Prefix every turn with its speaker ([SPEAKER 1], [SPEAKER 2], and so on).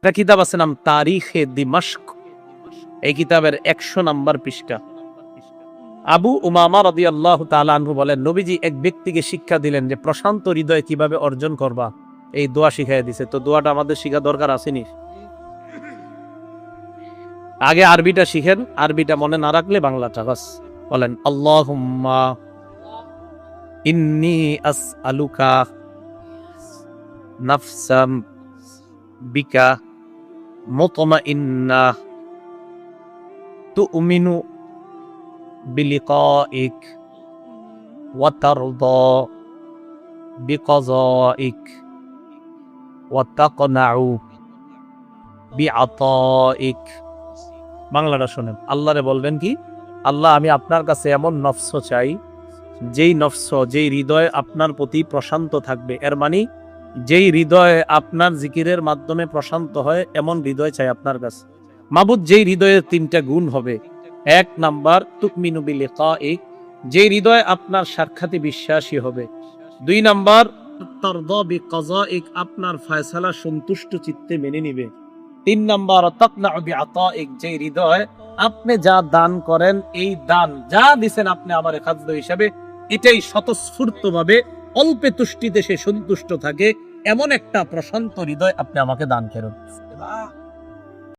[SPEAKER 1] একটা কিতাব আছে নাম তারিখে দিমাশক, এই কিতাবের 100 নাম্বার পৃষ্ঠা। আবু উমামা রাদিয়াল্লাহু তাআলা আনহু বলেন, নবীজি এক ব্যক্তিকে শিক্ষা দিলেন যে প্রশান্ত হৃদয় কিভাবে অর্জন করবা, এই দোয়া শিখাইয়া দিছে। তো দোয়াটা আমাদের শিখা দরকার আসেনি? আগে আরবিটা শিখেন, আরবিটা মনে না রাখলে বাংলাটা বাস বলেন। আল্লাহুম্মা ইন্নী আসআলুকা নাফসাম বিকা মুতমাইন্নাহ তুমিনু বিলিকাইক ওয়া তারদা বিকাযাইক ওয়া তাকনাউ বিআতাইক। বাংলাটা শুনেন। আল্লাহরে বলবেন কি, আল্লাহ আমি আপনার কাছে এমন নফস চাই, যেই নফস, যেই হৃদয় আপনার প্রতি প্রশান্ত থাকবে। এর মানে যেই হৃদয় আপনার জিকিরের মাধ্যমে প্রশান্ত হয়, এমন হৃদয় চাই আপনার কাছে। মাবুদ, যেই হৃদয়ের 3টা গুণ হবে। 1 নাম্বার তুকমিনু বিলিকাইক, যেই হৃদয় আপনার সাক্ষাতে বিশ্বাসী হবে। 2 নাম্বার তারদা বিকাযাইক, আপনার ফয়সালা সন্তুষ্ট চিত্তে মেনে নিবে। 3 নাম্বার তাকনাউ বিআতাইক, যে হৃদয় আপনি যা দান করেন, এই দান যা দিবেন আপনি আমার খাদ্য হিসাবে, এটাই স্বতঃস্ফূর্তভাবে অল্পে তুষ্টিতে সে সন্তুষ্ট থাকে, এমন একটা প্রশান্ত হৃদয় আপনি আমাকে দান করেন।